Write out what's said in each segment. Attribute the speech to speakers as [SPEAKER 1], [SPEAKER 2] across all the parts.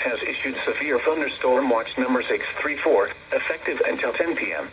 [SPEAKER 1] has issued severe thunderstorm watch number 634, effective until 10 p.m.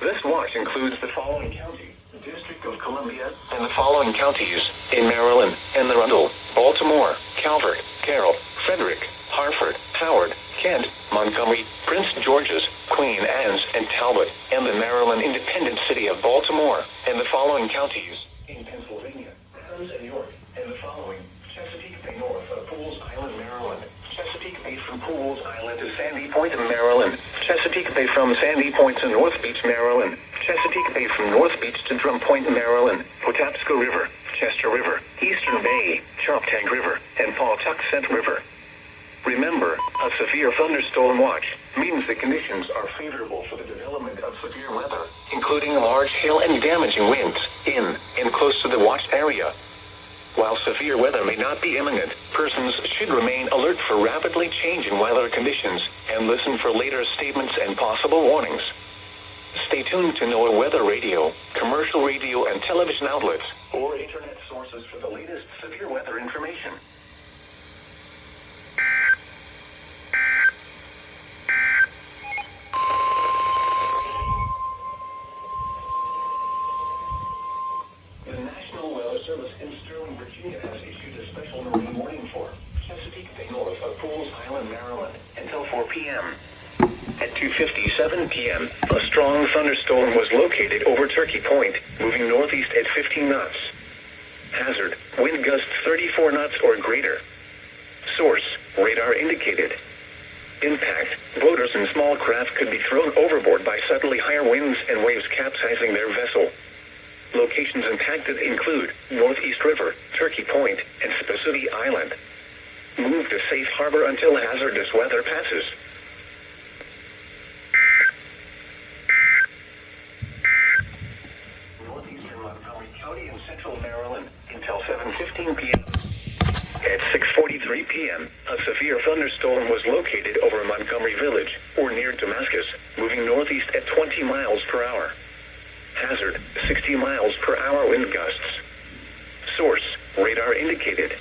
[SPEAKER 1] This watch includes the following counties: District of Columbia, and the following counties in Maryland: Anne Arundel, Baltimore, Calvert, Carroll, Frederick, Hartford, Howard, Kent, Montgomery, Prince George's, Queen Anne's, and Talbot, and the Maryland independent city of Baltimore, and the following counties in Pennsylvania: Adams and York, and the following: Chesapeake Bay north of Pools Island, Maryland; Chesapeake Bay from Pools Island to Sandy Point, Maryland; Chesapeake Bay from Sandy Point to North Beach, Maryland; Chesapeake Bay from North Beach to Drum Point, Maryland; Patapsco River, Chester River, Eastern Bay, Choptank River, and Pawtuxet River. Remember, a severe thunderstorm watch means the conditions are favorable for the development of severe weather, including large hail and damaging winds in and close to the watched area. While severe weather may not be imminent, persons should remain alert for rapidly changing weather conditions and listen for later statements and possible warnings. Stay tuned to NOAA weather radio, commercial radio and television outlets, or internet sources for the latest severe weather information. The National Weather Service in Sterling, Virginia has issued a special marine warning for Chesapeake Bay north of Pools Island, Maryland, until 4 p.m. At 2:57 p.m., a strong thunderstorm was located over Turkey Point, moving northeast at 15 knots. Hazard: wind gusts 34 knots or greater. Source: radar indicated. Impact: boaters and small craft could be thrown overboard by suddenly higher winds and waves capsizing their vessel. Locations impacted include Northeast River, Turkey Point, and Spasudi Island. Move to safe harbor until hazardous weather passes. Northeastern Montgomery County in central Maryland until 7:15 p.m. At 6:43 p.m., a severe thunderstorm was located over Montgomery Village, or near Damascus, moving northeast at 20 miles per hour. Hazard: 60 miles per hour wind gusts. Source: radar indicated.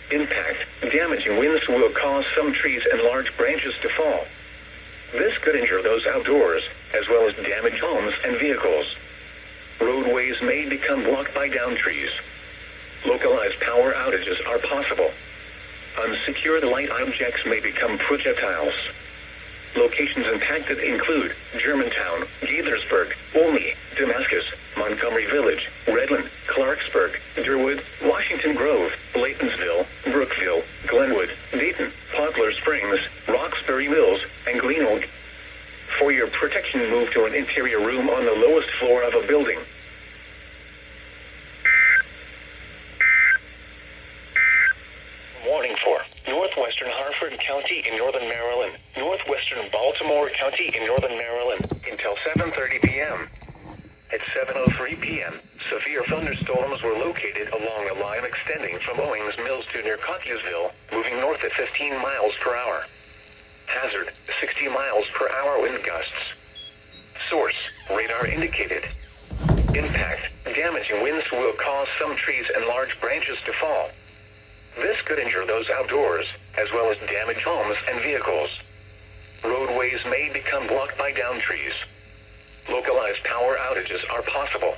[SPEAKER 1] Impact: damaging winds will cause some trees and large branches to fall. This could injure those outdoors, as well as damage homes and vehicles. Roadways may become blocked by downed trees. Localized power outages are possible. Unsecured light objects may become projectiles. Locations impacted include Germantown, Gaithersburg, Olney, Damascus, Montgomery Village, Redland, Clarksburg, Durwood, Washington Grove, Laytonsville, Brookville, Glenwood, Dayton, Poplar Springs, Roxbury Mills, and Gleanoak. For your protection, move to an interior room on the lowest floor of a building. Warning for northwestern Hartford County in northern Maryland, northwestern Baltimore County in northern Maryland, until 7:30 p.m. At 7:03 p.m., severe thunderstorms were located along a line extending from Owings Mills to near Cottiesville, moving north at 15 miles per hour. Hazard: 60 miles per hour wind gusts. Source: radar indicated. Impact: damaging winds will cause some trees and large branches to fall. This could injure those outdoors, as well as damage homes and vehicles. Roadways may become blocked by downed trees. Localized power outages are possible.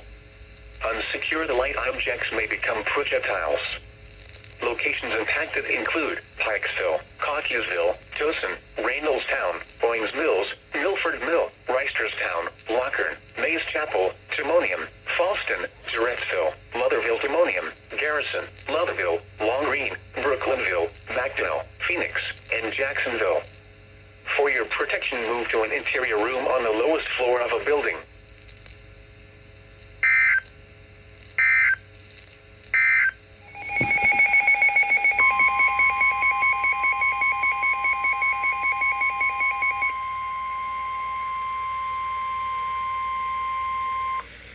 [SPEAKER 1] Unsecured light objects may become projectiles. Locations impacted include Pikesville, Cottiesville, Towson, Reynoldstown, Owings Mills, Milford Mill, Reisterstown, Lockern, Mays Chapel, Timonium, Fallston, Durettsville, Motherville Timonium, Garrison, Lovettville, Long Green, Brooklynville, Macdonell, Phoenix, and Jacksonville. For your protection, move to an interior room on the lowest floor of a building.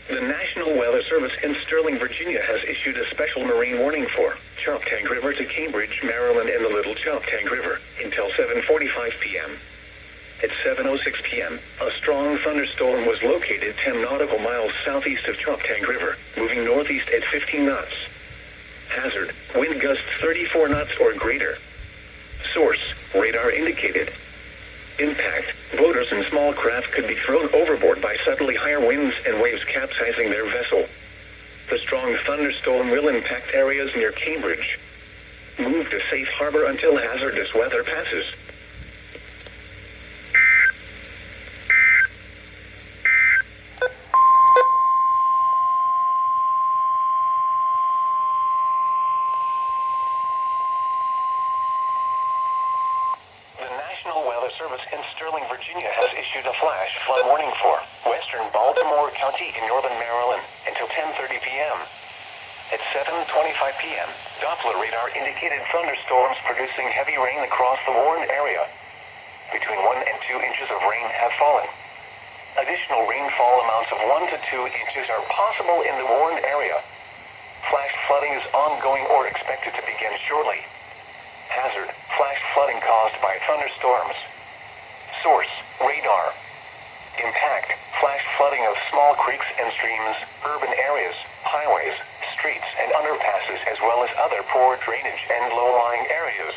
[SPEAKER 1] The National Weather Service in Sterling, Virginia has issued a special marine warning for Choptank River to Cambridge, Maryland, and the Little Choptank River until 7:45 p.m. At 7:06 p.m., a strong thunderstorm was located 10 nautical miles southeast of Choptank River, moving northeast at 15 knots. Hazard: wind gusts 34 knots or greater. Source: radar indicated. Impact, boaters and small craft could be thrown overboard by suddenly higher winds and waves capsizing their vessel. The strong thunderstorm will impact areas near Cambridge. Move to safe harbor until hazardous weather passes. Service in Sterling, Virginia has issued a flash flood warning for western Baltimore County in northern Maryland until 10:30 p.m. At 7:25 p.m., Doppler radar indicated thunderstorms producing heavy rain across the warned area. Between 1 and 2 inches of rain have fallen. Additional rainfall amounts of 1 to 2 inches are possible in the warned area. Flash flooding is ongoing or expected to begin shortly. Hazard, flash flooding caused by thunderstorms. Source, radar. Impact, flash flooding of small creeks and streams, urban areas, highways, streets and underpasses as well as other poor drainage and low-lying areas.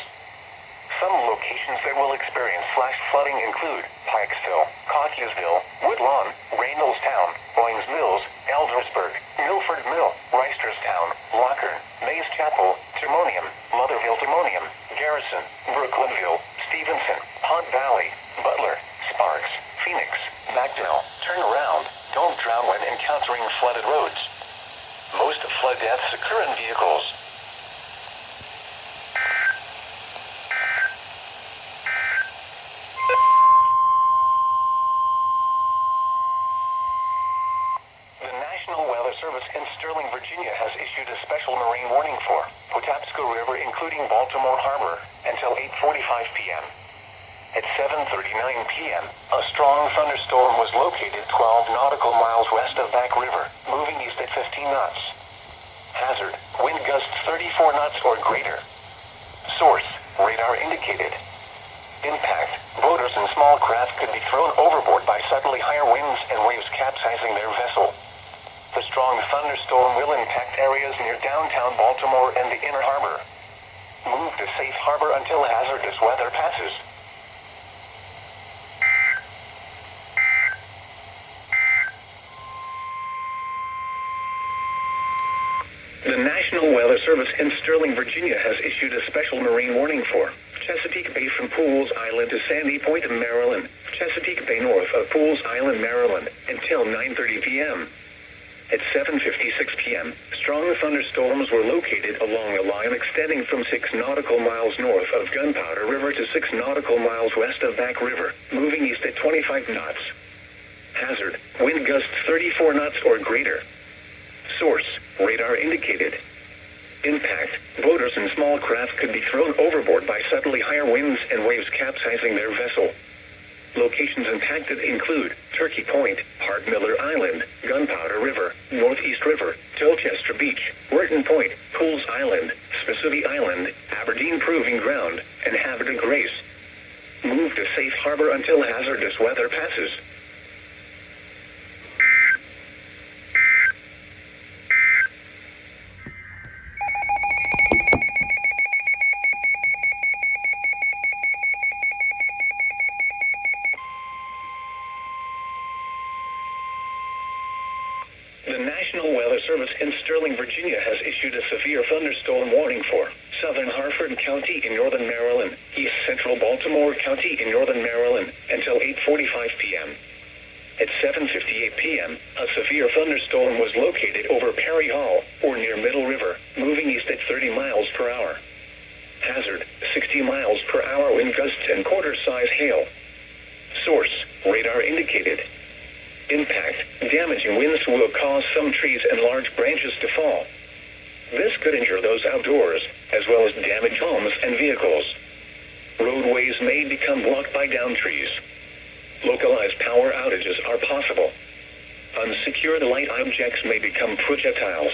[SPEAKER 1] Some locations that will experience flash flooding include Pikesville, Cottiesville, Woodlawn, Reynoldstown, Boynes Mills, Eldersburg, Milford Mill, Reisterstown, Lockern, Mays Chapel, Timonium, Motherville Timonium, Garrison, Brooklynville, Stevenson, Hunt Valley, Butler, Sparks, Phoenix, Macdonell. Turn around. Don't drown when encountering flooded roads. Most flood deaths occur in vehicles. The National Weather Service in Sterling, Virginia has issued a special marine warning for Patapsco River including Baltimore Harbor until 8:45 p.m. At 7:39 p.m., a strong thunderstorm was located 12 nautical miles west of Back River, moving east at 15 knots. Hazard, wind gusts 34 knots or greater. Source, radar indicated. Impact, boaters and small craft could be thrown overboard by suddenly higher winds and waves capsizing their vessel. The strong thunderstorm will impact areas near downtown Baltimore and the Inner Harbor. Move to safe harbor until hazardous weather passes. The National Weather Service in Sterling, Virginia has issued a special marine warning for Chesapeake Bay from Pools Island to Sandy Point, Maryland, Chesapeake Bay north of Pools Island, Maryland, until 9:30 p.m. At 7:56 p.m., strong thunderstorms were located along a line extending from 6 nautical miles north of Gunpowder River to 6 nautical miles west of Back River, moving east at 25 knots. Hazard, wind gusts 34 knots or greater. Source, radar indicated. Impact, boaters and small craft could be thrown overboard by suddenly higher winds and waves capsizing their vessel. Locations impacted include Turkey Point, Hart Miller Island, Gunpowder River, Northeast River, Tilchester Beach, Wharton Point, Pools Island, Spessooty Island, Aberdeen Proving Ground, and Havre de Grace. Move to safe harbor until hazardous weather passes. The National Weather Service in Sterling, Virginia has issued a severe thunderstorm warning for southern Harford County in northern Maryland, east central Baltimore County in northern Maryland, until 8:45 p.m. At 7:58 p.m., a severe thunderstorm was located over Perry Hall, or near Middle River, moving east at 30 miles per hour. Hazard, 60 miles per hour wind gusts and quarter-size hail. Source, radar indicated. Impact, damaging winds will cause some trees and large branches to fall. This could injure those outdoors, as well as damage homes and vehicles. Roadways may become blocked by downed trees. Localized power outages are possible. Unsecured light objects may become projectiles.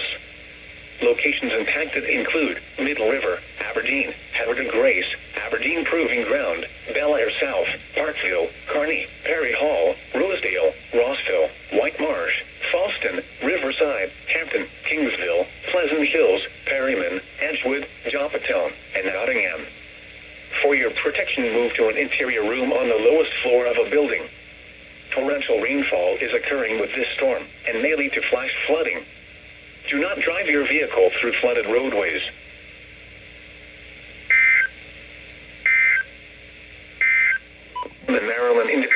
[SPEAKER 1] Locations impacted include Middle River, Aberdeen, Havre de Grace, Aberdeen Proving Ground, Bel Air South, Parkville, Kearney, Perry Hall, Rosedale, Rossville, White Marsh, Fallston, Riverside, Hampton, Kingsville, Pleasant Hills, Perryman, Edgewood, Joppatone, and Nottingham. For your protection, move to an interior room on the lowest floor of a building. Torrential rainfall is occurring with this storm and may lead to flash flooding. Do not drive your vehicle through flooded roadways. The Maryland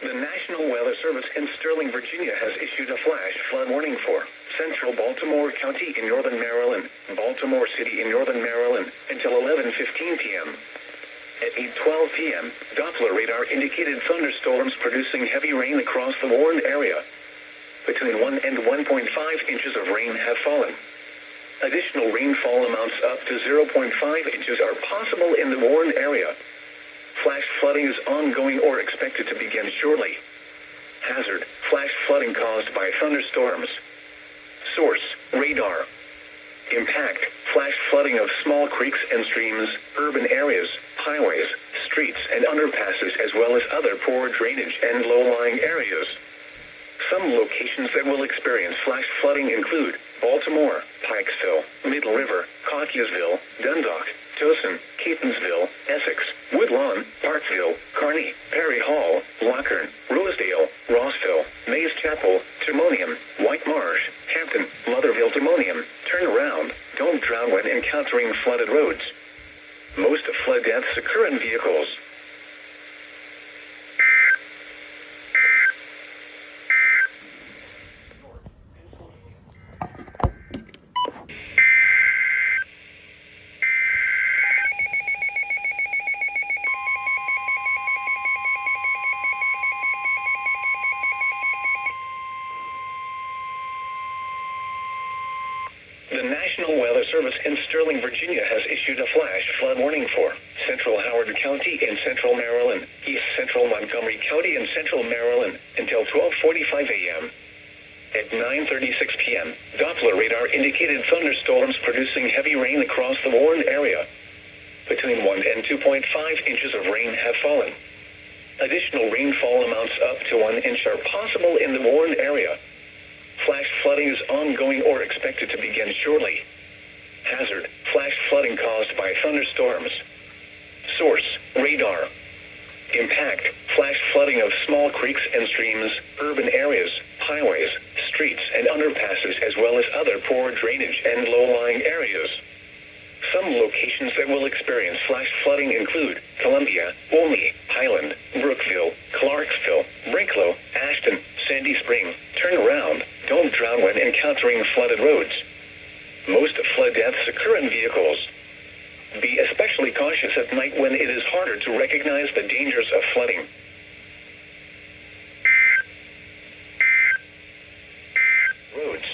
[SPEAKER 1] The National Weather Service in Sterling, Virginia has issued a flash flood warning for central Baltimore County in northern Maryland, Baltimore City in northern Maryland, until 11:15 p.m. At 8:12 p.m., Doppler radar indicated thunderstorms producing heavy rain across the warned area. Between 1 and 1.5 inches of rain have fallen. Additional rainfall amounts up to 0.5 inches are possible in the warned area. Flash flooding is ongoing or expected to begin shortly. Hazard: flash flooding caused by thunderstorms. Source: radar. Impact: flash flooding of small creeks and streams, urban areas, highways, streets and underpasses, as well as other poor drainage and low-lying areas. Some locations that will experience flash flooding include Baltimore, Pikesville, Middle River, Cottiasville, Dundalk, Towson, Catonsville, Essex, Woodlawn, Parkville, Kearney, Perry Hall, Lockern, Rosedale, Rossville, Mays Chapel, Timonium, White Marsh, Hampton, Motherville. Timonium. Turn around. Don't drown when encountering flooded roads. Most flood deaths occur in vehicles. The National Weather Service in Sterling, Virginia has issued a flash flood warning for central Howard County in central Maryland, east central Montgomery County in central Maryland, until 12:45 a.m. At 9:36 p.m., Doppler radar indicated thunderstorms producing heavy rain across the warned area. Between 1 and 2.5 inches of rain have fallen. Additional rainfall amounts up to 1 inch are possible in the warned area. Flash flooding is ongoing or expected to begin shortly. Hazard: flash flooding caused by thunderstorms. Source: radar. Impact: flash flooding of small creeks and streams, urban areas, highways, streets and underpasses, as well as other poor drainage and low-lying areas. Some locations that will experience flash flooding include Columbia, Olney, Highland, Brookville, Clarksville, Brinklow, Ashton, Sandy Spring. Turn around. Don't drown when encountering flooded roads. Most flood deaths occur in vehicles. Be especially cautious at night when it is harder to recognize the dangers of flooding. Roads.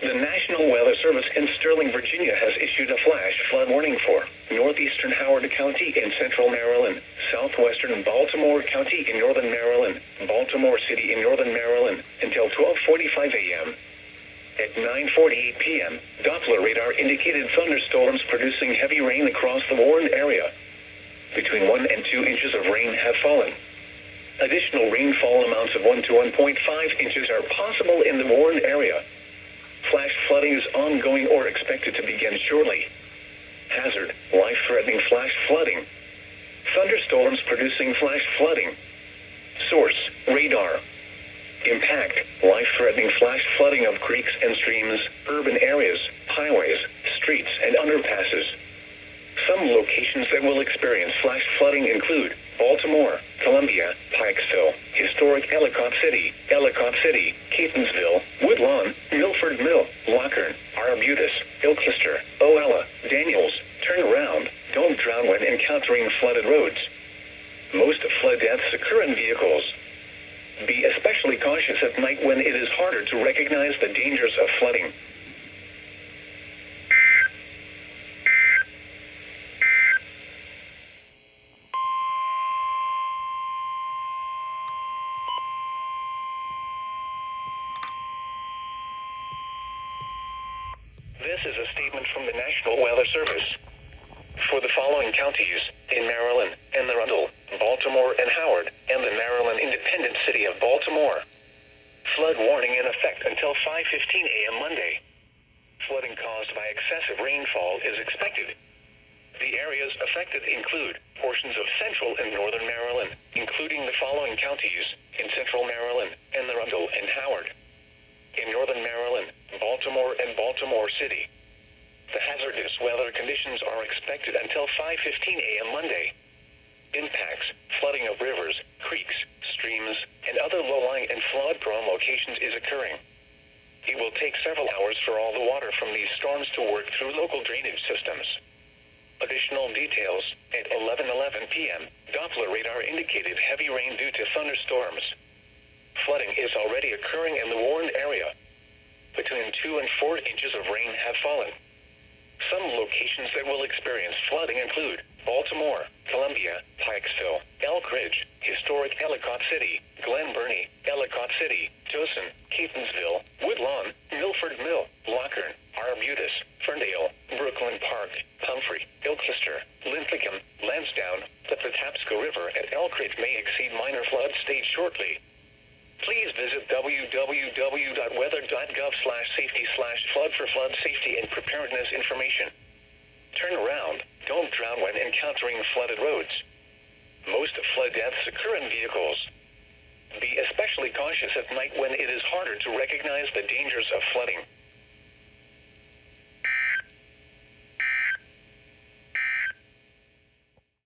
[SPEAKER 1] The National Weather Service in Sterling, Virginia has issued a flash flood warning for northeastern Howard County in central Maryland, southwestern Baltimore County in northern Maryland, Baltimore City in northern Maryland, until 12:45 a.m. At 9:48 p.m., Doppler radar indicated thunderstorms producing heavy rain across the warned area. Between 1 and 2 inches of rain have fallen. Additional rainfall amounts of 1 to 1.5 inches are possible in the warned area. Flash flooding is ongoing or expected to begin shortly. Hazard: life-threatening flash flooding. Thunderstorms producing flash flooding. Source: radar. Impact: life-threatening flash flooding of creeks and streams, urban areas, highways, streets and underpasses. Some locations that will experience flash flooding include Baltimore, Columbia, Pikesville, historic Ellicott City, Catonsville, Woodlawn, Milford Mill, Lockern, Arbutus, Ilchester, Oella, Daniels. Turn around. Don't drown when encountering flooded roads. Most flood deaths occur in vehicles. Be especially cautious at night when it is harder to recognize the dangers of flooding. This is a statement from the National Weather Service. For the following counties, in Maryland, Anne Arundel, Baltimore, and Howard, and the Maryland Independent City of Baltimore. Flood warning in effect until 5:15 a.m. Monday. Flooding caused by excessive rainfall is expected. The areas affected include portions of central and northern Maryland, including the following counties, in central Maryland, Anne Arundel, and Howard. In northern Maryland, Baltimore and Baltimore City. The hazardous weather conditions are expected until 5:15 a.m. Monday. Impacts, flooding of rivers, creeks, streams, and other low-lying and flood-prone locations is occurring. It will take several hours for all the water from these storms to work through local drainage systems. Additional details, at 11:11 p.m., Doppler radar indicated heavy rain due to thunderstorms. Flooding is already occurring in the warned area. Between 2 and 4 inches of rain have fallen. Some locations that will experience flooding include Baltimore, Columbia, Pikesville, Elk Ridge, Historic Ellicott City, Glen Burnie, Ellicott City, Towson, Catonsville, Woodlawn, Milford Mill, Lockern, Arbutus, Ferndale, Brooklyn Park, Humphrey, Ilcester, Linthicum, Lansdowne. The Patapsco River at Elk Ridge may exceed minor flood stage shortly. Please visit www.weather.gov/safety/flood for flood safety and preparedness information. Turn around. Don't drown when encountering flooded roads. Most flood deaths occur in vehicles. Be especially cautious at night when it is harder to recognize the dangers of flooding.